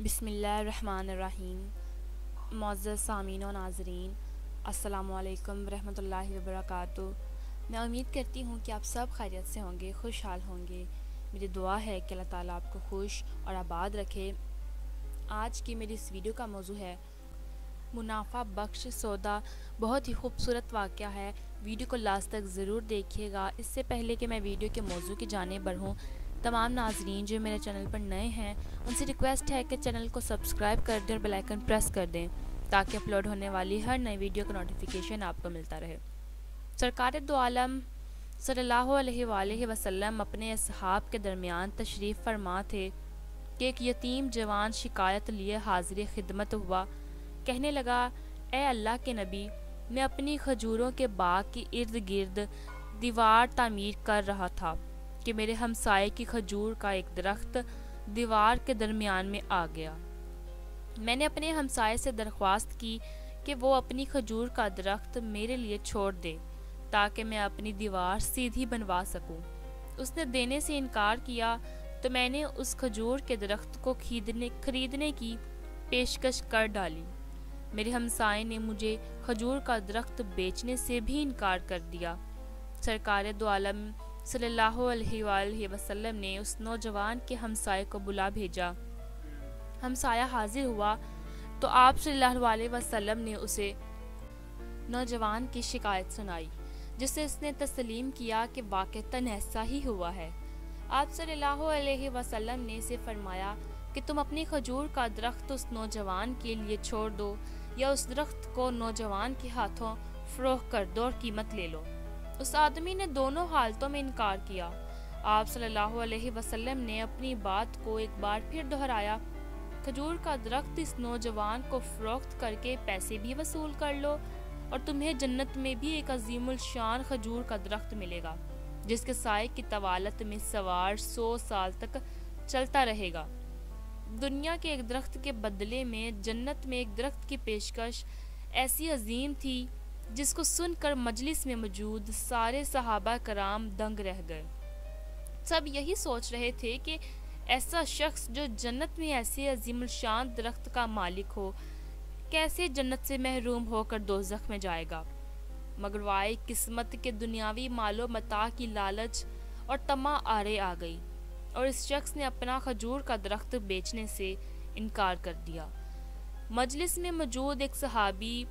بسم اللہ الرحمن الرحیم۔ معزز سامعین و ناظرین، السلام علیکم ورحمۃ اللہ وبرکاتہ۔ میں امید کرتی ہوں کہ آپ سب خیریت سے ہوں گے، خوشحال ہوں گے۔ میری دعا ہے کہ اللہ تعالیٰ آپ کو خوش اور آباد رکھے۔ آج کی میری اس ویڈیو کا موضوع ہے منافع بخش سودا۔ بہت ہی خوبصورت واقعہ ہے، ویڈیو کو لاسٹ تک ضرور دیکھیے گا۔ اس سے پہلے کہ میں ویڈیو کے موضوع کی جانب بڑھوں، تمام ناظرین جو میرے چینل پر نئے ہیں ان سے ریکویسٹ ہے کہ چینل کو سبسکرائب کر دیں اور بیل آئیکن پریس کر دیں تاکہ اپلوڈ ہونے والی ہر نئی ویڈیو کا نوٹیفیکیشن آپ کو ملتا رہے۔ سرکار دو عالم صلی اللہ علیہ وآلہ وسلم اپنے اصحاب کے درمیان تشریف فرما تھے کہ ایک یتیم جوان شکایت لیے حاضر خدمت ہوا۔ کہنے لگا، اے اللہ کے نبی، میں اپنی کھجوروں کے باغ کے ارد گرد دیوار تعمیر کر رہا تھا کہ میرے ہمسائے کی کھجور کا ایک درخت دیوار کے درمیان میں آ گیا۔ میں نے اپنے ہمسائے سے درخواست کی کہ وہ اپنی کھجور کا درخت میرے لیے چھوڑ دے تاکہ میں اپنی دیوار سیدھی بنوا سکوں۔ اس نے دینے سے انکار کیا تو میں نے اس کھجور کے درخت کو خریدنے کی پیشکش کر ڈالی۔ میرے ہمسائے نے مجھے کھجور کا درخت بیچنے سے بھی انکار کر دیا۔ سرکار دو عالم صلی اللہ علیہ وآلہ وسلم نے اس نوجوان کے ہمسائے کو بلا بھیجا۔ ہمسایہ حاضر ہوا تو آپ صلی اللہ علیہ وسلم نے اسے نوجوان کی شکایت سنائی، جس سے اس نے تسلیم کیا کہ واقعتاً ایسا ہی ہوا ہے۔ آپ صلی اللہ علیہ وسلم نے اسے فرمایا کہ تم اپنی کھجور کا درخت اس نوجوان کے لیے چھوڑ دو یا اس درخت کو نوجوان کے ہاتھوں فروخت کر دو اور قیمت لے لو۔ اس آدمی نے دونوں حالتوں میں انکار کیا۔ آپ صلی اللہ علیہ وسلم نے اپنی بات کو ایک بار پھر دہرایا، کھجور کا درخت اس نوجوان کو فروخت کر کے پیسے بھی وصول کر لو اور تمہیں جنت میں بھی ایک عظیم الشان کھجور کا درخت ملے گا جس کے سائے کی طوالت میں سوار 100 سال تک چلتا رہے گا۔ دنیا کے ایک درخت کے بدلے میں جنت میں ایک درخت کی پیشکش ایسی عظیم تھی جس کو سن کر مجلس میں موجود سارے صحابہ کرام دنگ رہ گئے۔ سب یہی سوچ رہے تھے کہ ایسا شخص جو جنت میں ایسے عظیم الشان درخت کا مالک ہو، کیسے جنت سے محروم ہو کر دوزخ میں جائے گا؟ مگر وائے قسمت کے دنیاوی مال و متاع کی لالچ اور طمع آڑے آ گئی اور اس شخص نے اپنا کھجور کا درخت بیچنے سے انکار کر دیا۔ مجلس میں موجود ایک صحابی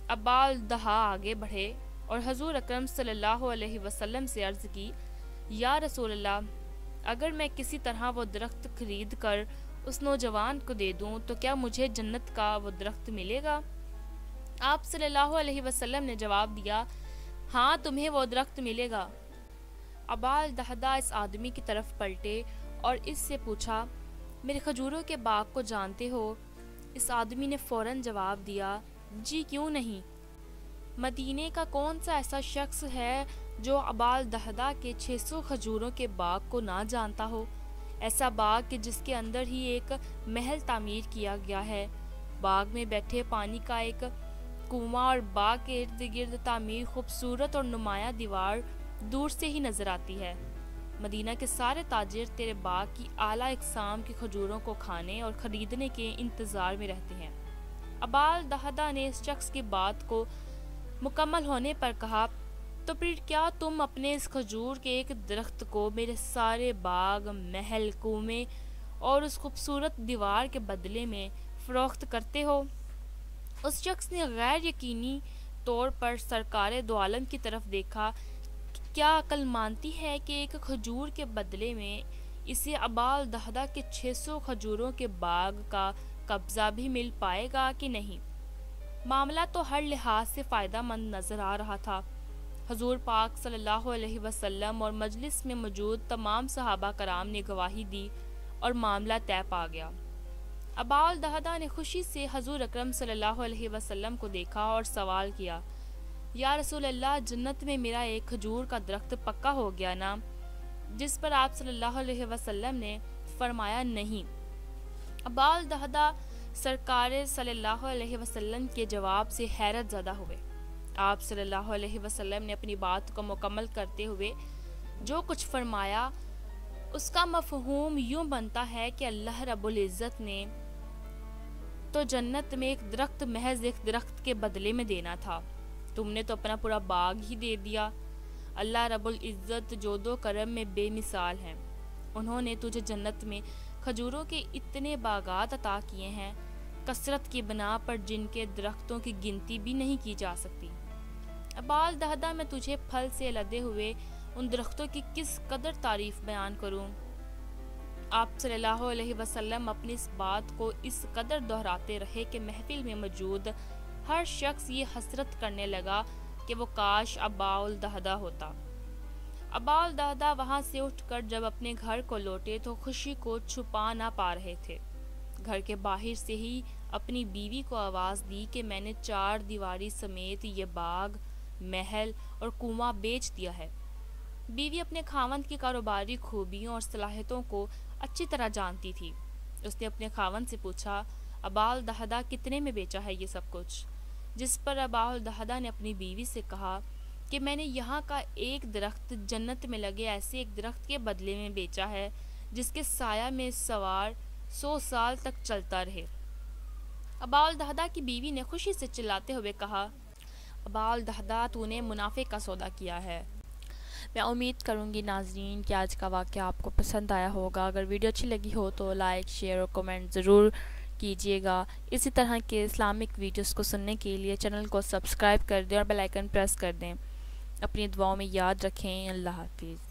ابا الدہا آگے بڑھے اور حضور اکرم صلی اللہ علیہ وسلم سے عرض کی، یا رسول اللہ، اگر میں کسی طرح وہ درخت خرید کر اس نوجوان کو دے دوں تو کیا مجھے جنت کا وہ درخت ملے گا؟ آپ صلی اللہ علیہ وسلم نے جواب دیا، ہاں، تمہیں وہ درخت ملے گا۔ ابا الدہدا اس آدمی کی طرف پلٹے اور اس سے پوچھا، میرے کھجوروں کے باغ کو جانتے ہو؟ اس آدمی نے فوراً جواب دیا، جی کیوں نہیں۔ مدینے کا کون سا ایسا شخص ہے جو ابا الدہدا کے 600 کھجوروں کے باغ کو نہ جانتا ہو؟ ایسا باغ کہ جس کے اندر ہی ایک محل تعمیر کیا گیا ہے، باغ میں بیٹھے پانی کا ایک کنواں اور باغ کے ارد گرد تعمیر خوبصورت اور نمایاں دیوار دور سے ہی نظر آتی ہے۔ مدینہ کے سارے تاجر تیرے باغ کی اعلیٰ اقسام کی کھجوروں کو کھانے اور خریدنے کے انتظار میں رہتے ہیں۔ ابا الدہدا نے اس شخص کی بات کو مکمل ہونے پر کہا، تو پھر کیا تم اپنے اس کھجور کے ایک درخت کو میرے سارے باغ، محل، کنویں اور اس خوبصورت دیوار کے بدلے میں فروخت کرتے ہو؟ اس شخص نے غیر یقینی طور پر سرکار دو عالم کی طرف دیکھا کہ کیا عقل مانتی ہے کہ ایک کھجور کے بدلے میں اسے ابا الدہدا کے 600 کھجوروں کے باغ کا قبضہ بھی مل پائے گا کہ نہیں؟ معاملہ تو ہر لحاظ سے فائدہ مند نظر آ رہا تھا۔ حضور پاک صلی اللہ علیہ وسلم اور مجلس میں موجود تمام صحابہ کرام نے گواہی دی اور معاملہ طے پا گیا۔ ابا الدہدا نے خوشی سے حضور اکرم صلی اللہ علیہ وسلم کو دیکھا اور سوال کیا، یا رسول اللہ، جنت میں میرا ایک کھجور کا درخت پکا ہو گیا نا؟ جس پر آپ صلی اللہ علیہ وسلم نے فرمایا، نہیں۔ ابا الدہدا سرکار صلی اللہ علیہ وسلم کے جواب سے حیرت زدہ ہوئے۔ آپ صلی اللہ علیہ وسلم نے اپنی بات کو مکمل کرتے ہوئے جو کچھ فرمایا اس کا مفہوم یوں بنتا ہے کہ اللہ رب العزت نے تو جنت میں ایک درخت محض ایک درخت کے بدلے میں دینا تھا، تم نے تو اپنا پورا باغ ہی دے دیا۔ اللہ رب العزت جود و کرم میں بے مثال ہیں، انہوں نے تجھے جنت میں کھجوروں کے اتنے باغات عطا کیے ہیں، کثرت کی بنا پر جن کے درختوں کی گنتی بھی نہیں کی جا سکتی۔ ابال دہدہ میں تجھے پھل سے لدے ہوئے ان درختوں کی کس قدر تعریف بیان کروں۔ آپ صلی اللہ علیہ وسلم اپنی اس بات کو اس قدر دہراتے رہے کہ محفل میں موجود ہر شخص یہ حسرت کرنے لگا کہ وہ کاش ابال دہدہ ہوتا۔ ابال دہدہ وہاں سے اٹھ کر جب اپنے گھر کو لوٹے تو خوشی کو چھپا نہ پا رہے تھے۔ گھر کے باہر سے ہی اپنی بیوی کو آواز دی کہ میں نے 4 دیواری سمیت یہ باغ، محل اور کنواں بیچ دیا ہے۔ بیوی اپنے خاوند کی کاروباری خوبیوں اور صلاحیتوں کو اچھی طرح جانتی تھی۔ اس نے اپنے خاوند سے پوچھا، ابال دہدہ کتنے میں بیچا ہے یہ سب کچھ؟ جس پر ابال دہدہ نے اپنی بیوی سے کہا کہ میں نے یہاں کا ایک درخت جنت میں لگے ایسے ایک درخت کے بدلے میں بیچا ہے جس کے سایہ میں سوار 100 سال تک چلتا رہے۔ ابال دہدہ کی بیوی نے خوشی سے چلاتے ہوئے کہا، ابال دہدہ تو نے منافع کا سودا کیا ہے۔ میں امید کروں گی ناظرین کہ آج کا واقعہ آپ کو پسند آیا ہوگا۔ اگر ویڈیو اچھی لگی ہو تو لائک، شیئر اور کمنٹ ضرور کیجیے گا۔ اسی طرح کے اسلامک ویڈیوز کو سننے کے لیے چینل کو سبسکرائب کر دیں اور بیل آئیکن پریس کر دیں۔ اپنی دعاؤں میں یاد رکھیں۔ اللہ حافظ۔